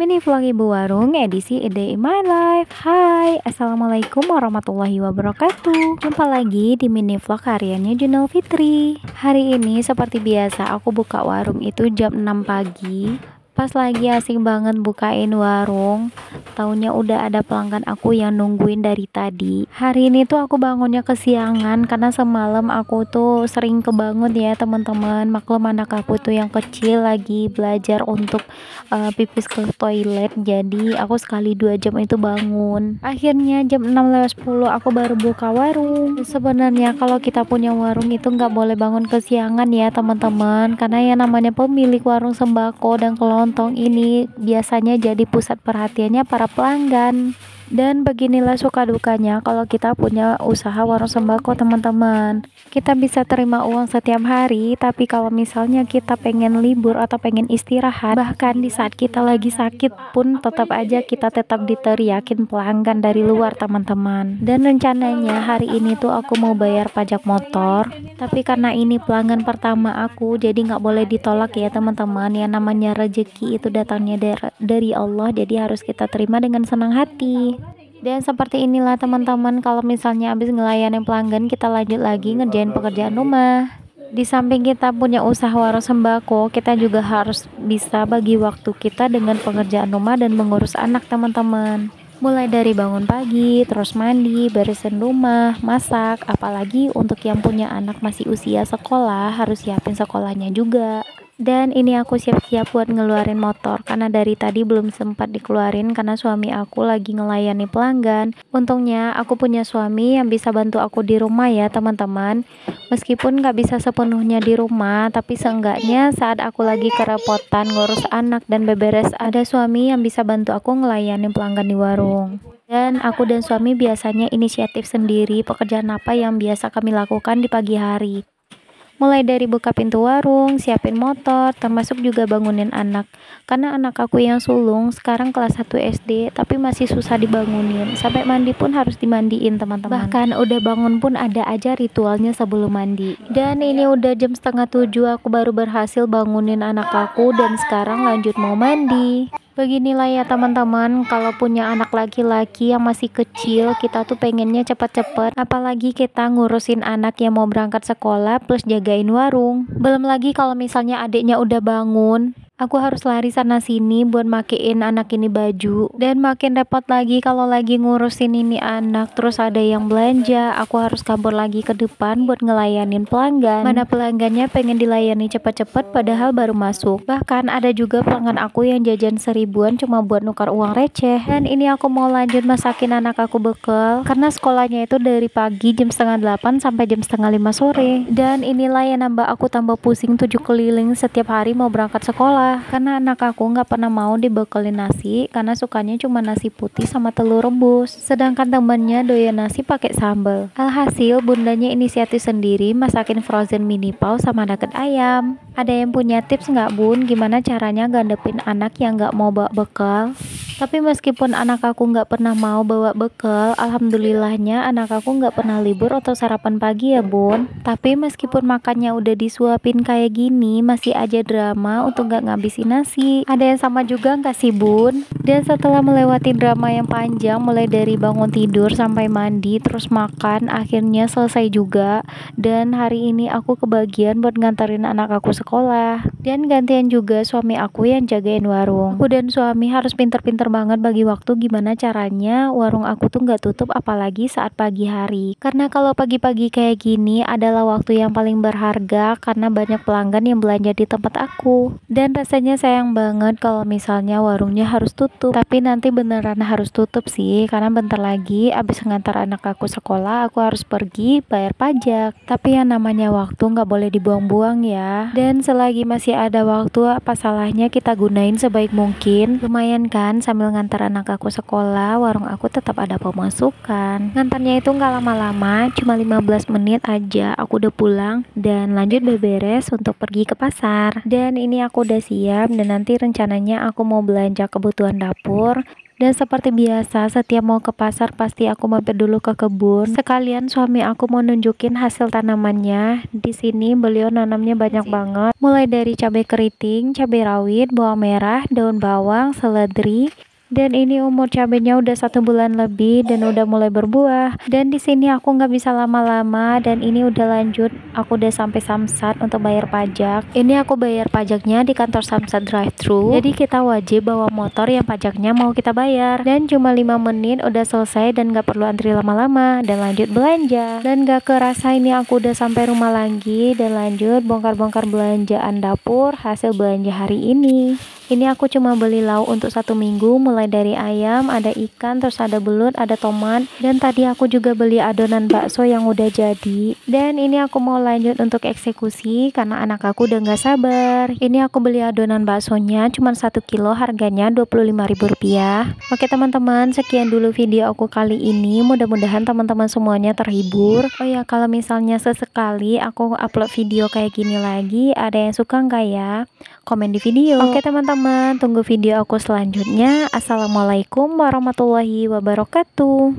Mini vlog Ibu Warung edisi A Day in My Life. Hai, Assalamualaikum warahmatullahi wabarakatuh. Jumpa lagi di mini vlog hariannya Junel Fitri. Hari ini seperti biasa aku buka warung itu jam 6 pagi. Pas lagi asik banget bukain warung, taunya udah ada pelanggan aku yang nungguin dari tadi. Hari ini tuh aku bangunnya kesiangan karena semalam aku tuh sering kebangun ya teman-teman. Maklum anak aku tuh yang kecil lagi belajar untuk pipis ke toilet, jadi aku sekali 2 jam itu bangun. Akhirnya jam 6:10 aku baru buka warung. Sebenarnya kalau kita punya warung itu nggak boleh bangun kesiangan ya teman-teman, karena yang namanya pemilik warung sembako dan kelontong ini biasanya jadi pusat perhatiannya para pelanggan. Dan beginilah suka dukanya kalau kita punya usaha warung sembako teman-teman. Kita bisa terima uang setiap hari, tapi kalau misalnya kita pengen libur atau pengen istirahat, bahkan di saat kita lagi sakit pun tetap aja kita tetap diteriakin pelanggan dari luar teman-teman. Dan rencananya hari ini tuh aku mau bayar pajak motor, tapi karena ini pelanggan pertama aku, jadi nggak boleh ditolak ya teman-teman. Yang namanya rezeki itu datangnya dari Allah, jadi harus kita terima dengan senang hati. Dan seperti inilah teman-teman, kalau misalnya habis ngelayanin pelanggan, kita lanjut lagi ngerjain pekerjaan rumah. Di samping kita punya usaha warung sembako, kita juga harus bisa bagi waktu kita dengan pekerjaan rumah dan mengurus anak teman-teman. Mulai dari bangun pagi, terus mandi, beresin rumah, masak, apalagi untuk yang punya anak masih usia sekolah, harus siapin sekolahnya juga. Dan ini aku siap-siap buat ngeluarin motor, karena dari tadi belum sempat dikeluarin karena suami aku lagi ngelayani pelanggan. Untungnya aku punya suami yang bisa bantu aku di rumah ya teman-teman. Meskipun nggak bisa sepenuhnya di rumah, tapi seenggaknya saat aku lagi kerepotan ngurus anak dan beberes, ada suami yang bisa bantu aku ngelayani pelanggan di warung. Dan aku dan suami biasanya inisiatif sendiri pekerjaan apa yang biasa kami lakukan di pagi hari. Mulai dari buka pintu warung, siapin motor, termasuk juga bangunin anak. Karena anak aku yang sulung sekarang kelas 1 SD, tapi masih susah dibangunin. Sampai mandi pun harus dimandiin teman-teman. Bahkan udah bangun pun ada aja ritualnya sebelum mandi. Dan ini udah jam setengah 7 aku baru berhasil bangunin anak aku, dan sekarang lanjut mau mandi. Beginilah ya teman-teman, kalau punya anak laki-laki yang masih kecil, kita tuh pengennya cepat-cepat, apalagi kita ngurusin anak yang mau berangkat sekolah plus jagain warung. Belum lagi kalau misalnya adiknya udah bangun, aku harus lari sana sini buat makein anak ini baju. Dan makin repot lagi kalau lagi ngurusin ini anak, terus ada yang belanja, aku harus kabur lagi ke depan buat ngelayanin pelanggan. Mana pelanggannya pengen dilayani cepat-cepat padahal baru masuk. Bahkan ada juga pelanggan aku yang jajan 1000-an cuma buat nukar uang receh. Dan ini aku mau lanjut masakin anak aku bekal, karena sekolahnya itu dari pagi jam setengah 8 sampai jam setengah 5 sore. Dan inilah yang nambah aku tambah pusing 7 keliling setiap hari mau berangkat sekolah. Karena anak aku nggak pernah mau dibekelin nasi, karena sukanya cuma nasi putih sama telur rebus, sedangkan temennya doyan nasi pakai sambal. Alhasil bundanya inisiatif sendiri masakin frozen mini paus sama nugget ayam. Ada yang punya tips nggak bun, gimana caranya gandepin anak yang nggak mau bawa bekal? Tapi meskipun anak aku nggak pernah mau bawa bekal, alhamdulillahnya anak aku nggak pernah libur atau sarapan pagi ya bun. Tapi meskipun makannya udah disuapin kayak gini, masih aja drama untuk nggak ngabisin nasi. Ada yang sama juga nggak sih bun? Dan setelah melewati drama yang panjang, mulai dari bangun tidur sampai mandi terus makan, akhirnya selesai juga. Dan hari ini aku kebagian buat nganterin anak aku sekolah, dan gantian juga suami aku yang jagain warung. Aku dan suami harus pinter-pinter banget bagi waktu, gimana caranya warung aku tuh nggak tutup apalagi saat pagi hari. Karena kalau pagi-pagi kayak gini adalah waktu yang paling berharga, karena banyak pelanggan yang belanja di tempat aku. Dan rasanya sayang banget kalau misalnya warungnya harus tutup, tapi nanti beneran harus tutup sih, karena bentar lagi abis ngantar anak aku sekolah, aku harus pergi bayar pajak. Tapi yang namanya waktu nggak boleh dibuang-buang ya. Dan selagi masih ada waktu, apa salahnya kita gunain sebaik mungkin. Lumayan kan, sambil ngantar anak aku sekolah, warung aku tetap ada pemasukan. Ngantarnya itu nggak lama-lama, cuma 15 menit aja aku udah pulang dan lanjut beberes untuk pergi ke pasar. Dan ini aku udah siap, dan nanti rencananya aku mau belanja kebutuhan dapur. Dan seperti biasa, setiap mau ke pasar pasti aku mampir dulu ke kebun. Sekalian suami aku mau nunjukin hasil tanamannya. Di sini beliau nanamnya banyak banget. Mulai dari cabai keriting, cabai rawit, bawang merah, daun bawang, seledri. Dan ini umur cabenya udah 1 bulan lebih dan udah mulai berbuah. Dan di sini aku nggak bisa lama-lama dan ini udah lanjut. Aku udah sampai Samsat untuk bayar pajak. Ini aku bayar pajaknya di kantor Samsat drive-thru. Jadi kita wajib bawa motor yang pajaknya mau kita bayar. Dan cuma 5 menit udah selesai dan nggak perlu antri lama-lama. Dan lanjut belanja. Dan nggak kerasa ini aku udah sampai rumah lagi dan lanjut bongkar-bongkar belanjaan dapur hasil belanja hari ini. Ini aku cuma beli lauk untuk 1 minggu, mulai dari ayam, ada ikan, terus ada belut, ada tomat. Dan tadi aku juga beli adonan bakso yang udah jadi. Dan ini aku mau lanjut untuk eksekusi karena anak aku udah nggak sabar. Ini aku beli adonan baksonya cuma 1 kilo, harganya Rp25.000. Oke teman-teman, sekian dulu video aku kali ini. Mudah-mudahan teman-teman semuanya terhibur. Oh ya, kalau misalnya sesekali aku upload video kayak gini lagi, ada yang suka nggak ya? Komen di video. Oke teman-teman, tunggu video aku selanjutnya. Assalamualaikum warahmatullahi wabarakatuh.